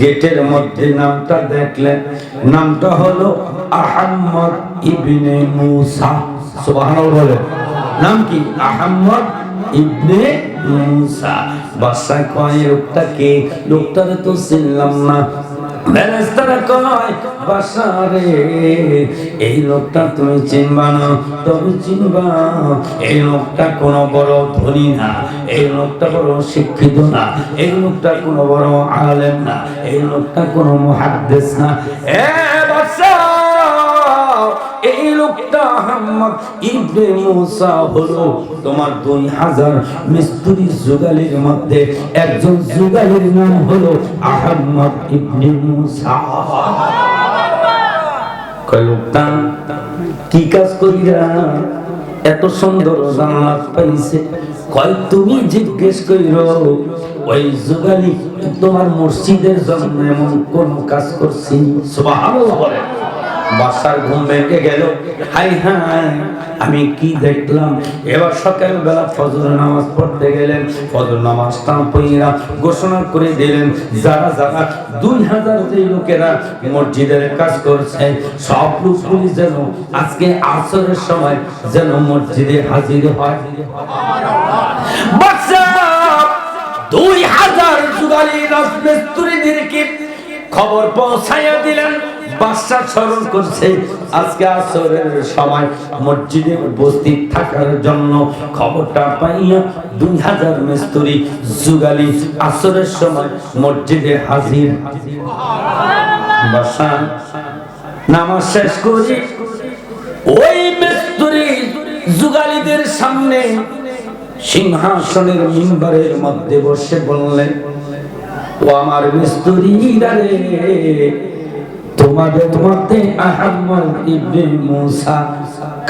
গেটের মধ্যে নামটা দেখলেন, নামটা হলো আহমদ ইবনে মুসা। সুবহানাল্লাহ বলে, নাম কি? আহমদ ইবনে মুসা। বাদশা কয় লোকটা কে? লোকটারে তো চিনলাম না। ফেরেশতারা কয় বাদশা রে, এই লোকটা তুমি চিনবা না, তবে চিনবা এই লোকটা কোনো বড় ধনী না, এই লোকটা বড় শিক্ষিত না, এই লোকটা কোনো বড় আলেম না, এই লোকটা কোনো মুহাদ্দিস না। এ বাদশা, এই লোকটা আহমদ ইবনে মুসা হলো তোমার 2000 মিস্ত্রি যুগালির মধ্যে একজন যুগালির নাম হলো আহমদ ইবনে মুসা। কয় লোকটা কি কাজ কইরা এত সুন্দর জান্নাত পাইছে? কয় তুমি জিজ্ঞেস কইরো ওই যুগালি তোমার মসজিদের জন্য এমন কোন কাজ করছি? সুবহানাল্লাহ বলে। বাদশার ঘুম ভেঙে গেল, হাই হাই আমি কি দেখলাম। এবার সকালবেলা ফজর নামাজ পড়তে গেলেন, ফজর নামাজটা পড়িয়া ঘোষণা করে দিলেন যারা যারা 2000 যে লোকেরা মসজিদের কাজ করছে সব লোকগুলি যেন আজকে আসরের সময় যেন মসজিদে হাজির হয়। বাদশা 2000 যুগালি রাজমিস্ত্রিদেরকে খবর পৌঁছাইয়া দিলেন। বাদশা স্মরণ করছে আজকে আসরের সময় মসজিদে উপস্থিত থাকার জন্য। খবরটা পাইয়া 2000 মিস্ত্রি যুগালি আসরের সময় মসজিদে হাজির। বাদশা নামাজ শেষ করে ওই মিস্ত্রি যুগালিদের সামনে সিংহাসনের মিম্বরের মধ্যে বসে বললেন, ও আমার মিস্ত্রিরা রে, তোমাদের মধ্যে আহমদ ইবনে মুসা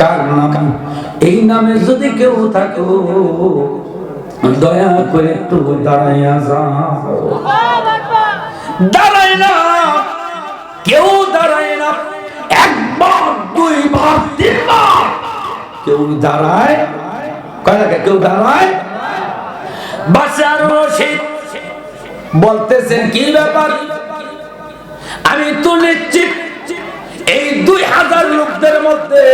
কার নাম? এই নামে যদি কেউ থাকো দয়া করে একটু দাঁড়াইয়া যাও। দাঁড়ায় না, কেউ দাঁড়ায় না। একবার, দুইবার, তিনবার কেউ দাঁড়ায়, কেউ দাঁড়ায়। বাশার রশিদ বলতেছেন কি ব্যাপার? আমি তো নিশ্চিত এই 2000 লোকদের মধ্যে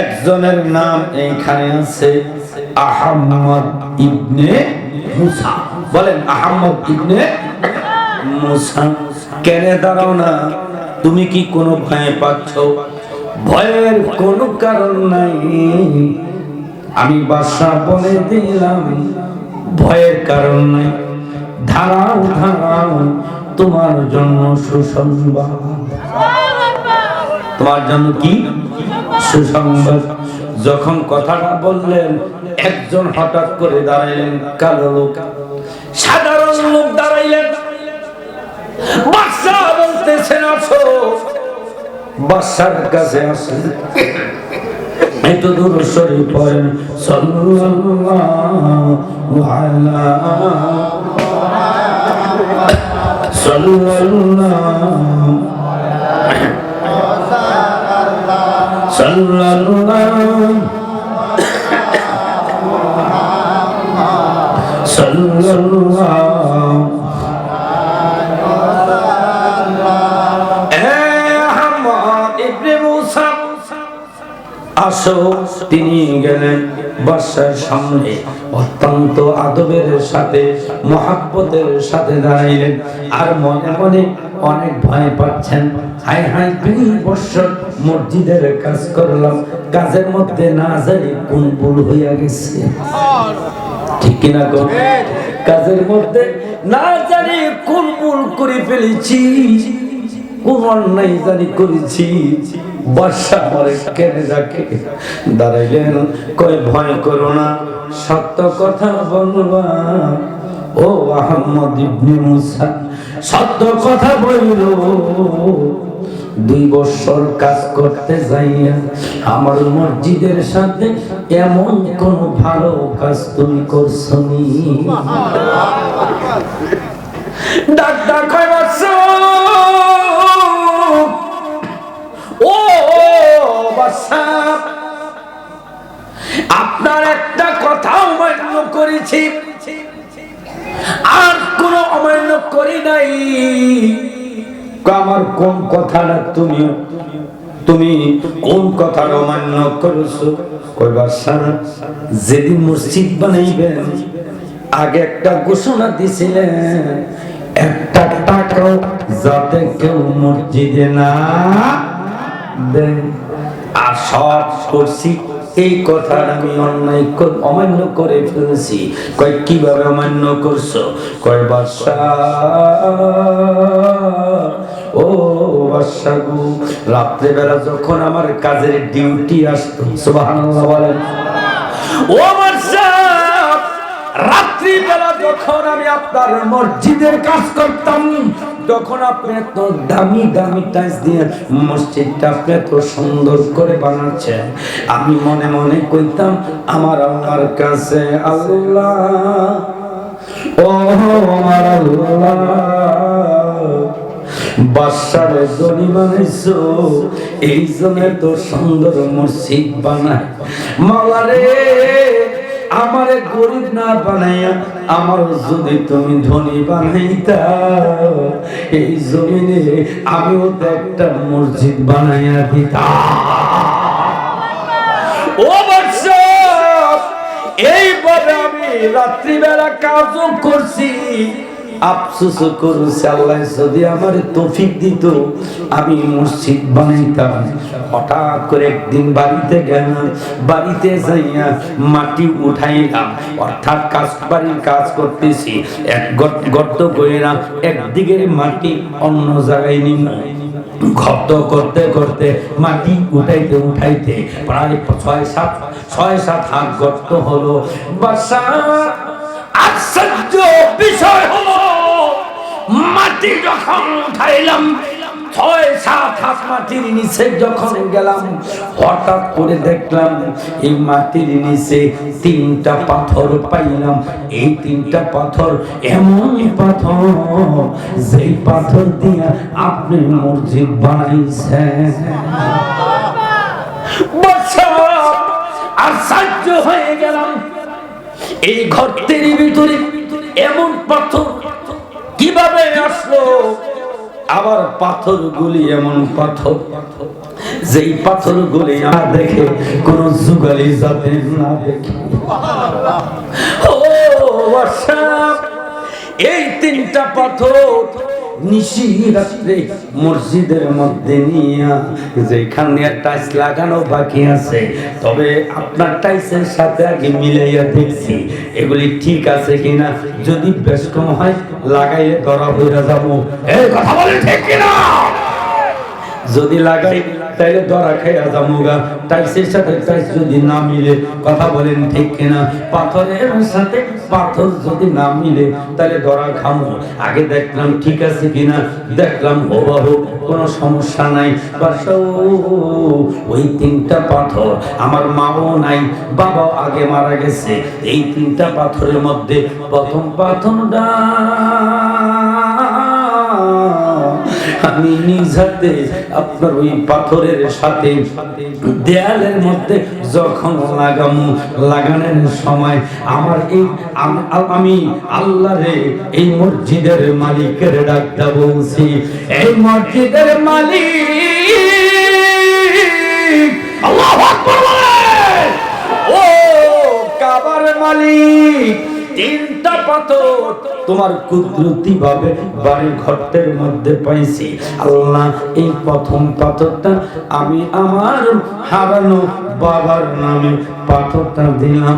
একজনের নাম এইখানে আছে, আহমদ ইবনে মুসা। বলেন আহমদ ইবনে মুসা। কেন দাঁড়াও না? তুমি কি কোনো ভয় পাচ্ছ? ভয়ের কোনো কারণ নাই। আমি বাদশা বলে দিলাম ভয়ের কারণ নাই। দাঁড়াও দাঁড়াও, তোমার জন্য সুসংবাদ। তোমার জন্য কি সুসংবাদ? যখন কথাটা বললেন একজন হঠাৎ করে দাঁড়াইলেন, কালো লোক। সাধারণ লোক দাঁড়াইলেন। বাদশা বলতেছেন আসো। বাদশার কাছে আসেন। এত দূর সরে পড়েন সাল্লাল্লাহু আলা সাল্লাল্লাহু সাল্লাল্লাহু আসো। তিনি গেলেন বাদশার সামনে, অত্যন্ত আদবের সাথে মহাব্বতের সাথে দাঁড়াইলেন। আর মনে মনে অনেক ভয় পাচ্ছেন। হায় হায়, 2 বছর মসজিদের কাজ করলাম, কাজের মধ্যে না জানি কোন ভুল হইয়া গেছে। ঠিক কিনা গো? কাজের মধ্যে না জানি কোন ভুল করে ফেলেছি, কোন অন্যায় জানি করেছি। বাদশা মরে কেন ডাকে? দাঁড়াইলেন, কই ভয় করো না, সত্য কথা বলবা। ও আহমদ ইবনে মুসা, সত্য কথা বলল। 2 বছর কাজ করতে যাইয়া আমার মসজিদের সাথে এমন কোন ভালো কাজ তুমি করছনি? ডাক্তার কয় বাদশা, ও বাদশা, আপনার একটা কথা অমান্য করেছি, আর কোন অমান্য করি নাই। আমার কোন কথাটা তুমি কোন কথাটা অমান্য করেছো? কই বাদশা, যেদিন মসজিদ বানাইবেন আগে একটা ঘোষণা দিছিলেন, একটা টাকা যাতে কেউ মসজিদে না দেন। আর সব করছি, এই কথা আমি অমান্য করে ফেলছি। কয় কিভাবে অমান্য করছো? কয় বাদশা, ও বাদশা গো, রাত্রে বেলা যখন আমার কাজের ডিউটি আসতো, সুবহানাল্লাহ বলেন, ও বাদশা, রাত্রি বেলা যখন আমি আপনার মসজিদের কাজ করতাম, তখন আপনি এত দামি দামি টাইলস দিয়ে মসজিদটা আপনি এত সুন্দর করে বানাচ্ছেন। আমি মনে মনে কইতাম আমার আল্লাহর কাছে, আল্লাহ ও আমার আল্লাহ, বাদশারে ধনী বানাইছো, এই জন্য এত সুন্দর মসজিদ বানায়। মাওলা রে, আমারে গরিব না বানাইয়া আমার যদি তুমি ধনী বানাইতা, এই জমিনে আমিও তো একটা মসজিদ বানাইয়া দিতাম। ও বাদশা, এইভাবে আমি রাত্রিবেলা কাজও করছি, আফসোস করছি, আল্লাহ যদি আমার তৌফিক দিত আমি মসজিদ বানাইতাম। হঠাৎ করে একদিন বাড়িতে গেলাম, বাড়িতে যাইয়া মাটি উঠাইলাম, অর্থাৎ বাড়ির কাজ করতেছি, এক গর্ত কইরা একদিকে মাটি অন্য জায়গায় নিম, গর্ত করতে করতে মাটি উঠাইতে উঠাইতে প্রায় 6-7 হাত গর্ত হলো। বাদশা, আশ্চর্য বিষয় হলো মাটি যখন উঠাইলাম, 6-7 হাত মাটির নিচে যখন গেলাম, হঠাৎ করে দেখলাম এই মাটির নিচে 3টা পাথর পাইলাম। এই 3টা পাথর এমন পাথর, যেই পাথর দিয়ে আপনি মসজিদ বানাইছেন। আশ্চর্য হয়ে গেলাম, এই ঘরটির ভিতরে এমন পাথর কিভাবে আসলো? আবার পাথরগুলি এমন পাথর, যেই পাথরগুলি না দেখে কোন যুগালি যাবে না দেখে। ও আচ্ছা, এই 3টা পাথর নিশি রাত্রে মসজিদের মধ্যে নিয়ে, যেখানে টাইলস লাগানো বাকি আছে, তবে আপনার টাইলসের সাথে আগে মিলাইয়া দেখছি এগুলি ঠিক আছে কিনা। যদি বেশ কম হয় লাগাইলে ধরা হইয়া যাবো। এই কথা বলেন ঠিক কিনা? যদি লাগাই তাইলে ধরা খাইয়া যামুগা। টাইলসের সাথে টাইলস যদি না মিলে, কথা বলেন ঠিক কিনা? পাথরের সাথে পাথর যদি না মিলে তাহলে ধরা খামো। আগে দেখলাম ঠিক আছে কিনা, দেখলাম হুবহু কোনো সমস্যা নাই। ওই 3টা পাথর, আমার মাও নাই, বাবাও আগে মারা গেছে। এই 3টা পাথরের মধ্যে প্রথম পাথরটা আমি নিজ হাতে আপনার ওই পাথরের সাথে দেয়ালের মধ্যে যখন লাগানোর সময় আমার এই আমি আল্লাহরে, এই মসজিদের মালিকের ডাকটা বলছি, এই মসজিদের মালিক, আল্লাহু আকবার বলেন, ও কাবার মালিক, 3টা পাথর তোমার কুদরতি ভাবে বাড়ির ঘরটার মধ্যে পাইছি। আল্লাহ, এই প্রথম পাথরটা আমি আমার হারানো বাবার নামে পাথরটা দিলাম।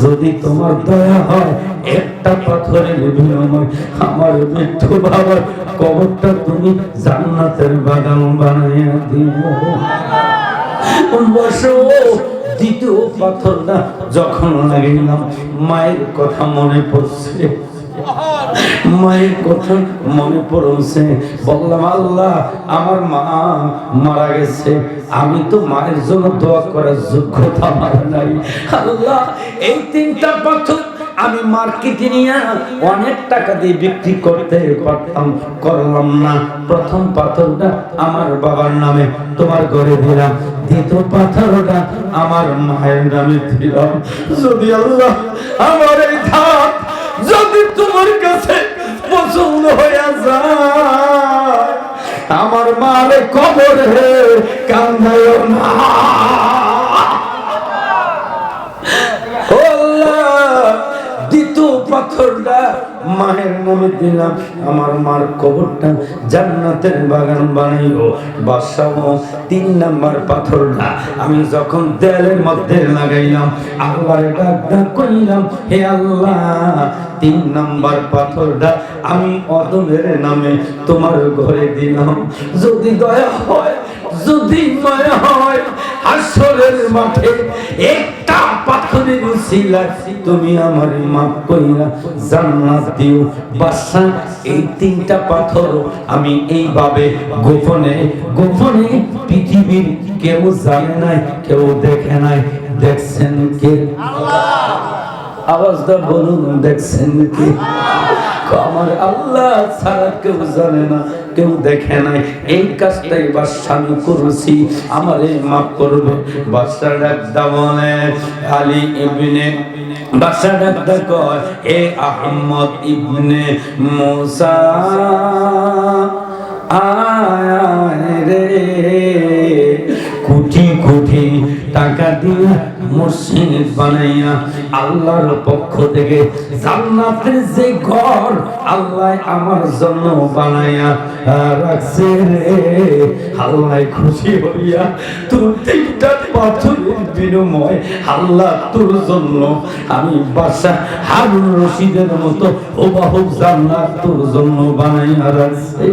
যদি তোমার দয়া হয়, একটা পাথরের বিনিময়ে আমার মৃত্যু বাবার কবরটা তুমি জান্নাতের বাগান বানাইয়া দিও। বসো। দ্বিতীয় পাথরটা যখন লাগাইলাম, মায়ের কথা মনে পড়ছে, মায়ের কথা মনে পড়ছে। বললাম, আল্লাহ, আমার মা মারা গেছে, আমি তো মায়ের জন্য দোয়া করার যোগ্যতা আমার নাই। আল্লাহ, এই 3টা পাথর আমি মার্কেটে নিয়ে অনেক টাকা দিয়ে বিক্রি করতে পারতাম, করলাম না। প্রথম পাথরটা আমার বাবার নামে তোমার ঘরে দিলাম, দ্বিতীয় পাথরটা আমার মায়ের নামে দিলাম। যদি আল্লাহ আমার এই ধাপ যদি তোমার কাছে পছন্দ হয়ে যায়, আমার মার কবরে কান্দায়ও না। দ্বিতীয় পাথরটা মায়ের নামে দিলাম, আমার মার কবরটা জান্নাতের বাগান বানাইও। বাদশাহ 3 নাম্বার পাথরটা আমি যখন দেয়ালের মধ্যে লাগাইলাম, আল্লাহর ডাক কইলাম, হে আল্লাহ, 3 নাম্বার পাথরটা আমি অদমের নামে তোমার ঘরে দিলাম। যদি দয়া হয়, যদি মায়া হয়, হাসরের মাঠে একটা পাথরের উসিলায় তুমি আমার মাফ কইরা জান্নাত দিও। বাদশা, এই 3টা পাথর আমি এইভাবে গোপনে গোপনে, পৃথিবীর কেউ জানে নাই, কেউ দেখে নাই। দেখছেন কে? আওয়াজটা বলুন, দেখছেন কে? আমার আল্লাহ ছাড়া কেউ জানে না, কেউ দেখে নাই। এই কাজটাই বাদশা আমি করেছি, আমারে মাফ করবে। বাদশা ডাকদা বলে, আলী ইবনে, বাদশা ডাকদা কয়, এ আহমদ ইবনে মুসা, আয় রে, কোটি কোটি টাকা দিয়ে মসজিদ বানাইয়া আল্লাহর পক্ষ থেকে জান্নাতের যে ঘর আল্লাহ আমার জন্য বানাইয়া রাখছে রে। আল্লাহ খুশি হইয়া তোর 3টা পাথরের বিনিময়ে আল্লাহ তোর জন্য আমি বাদশা হারুন রশিদের মতো হুবহু জান্নাত তোর জন্য বানাইয়া রাখছে।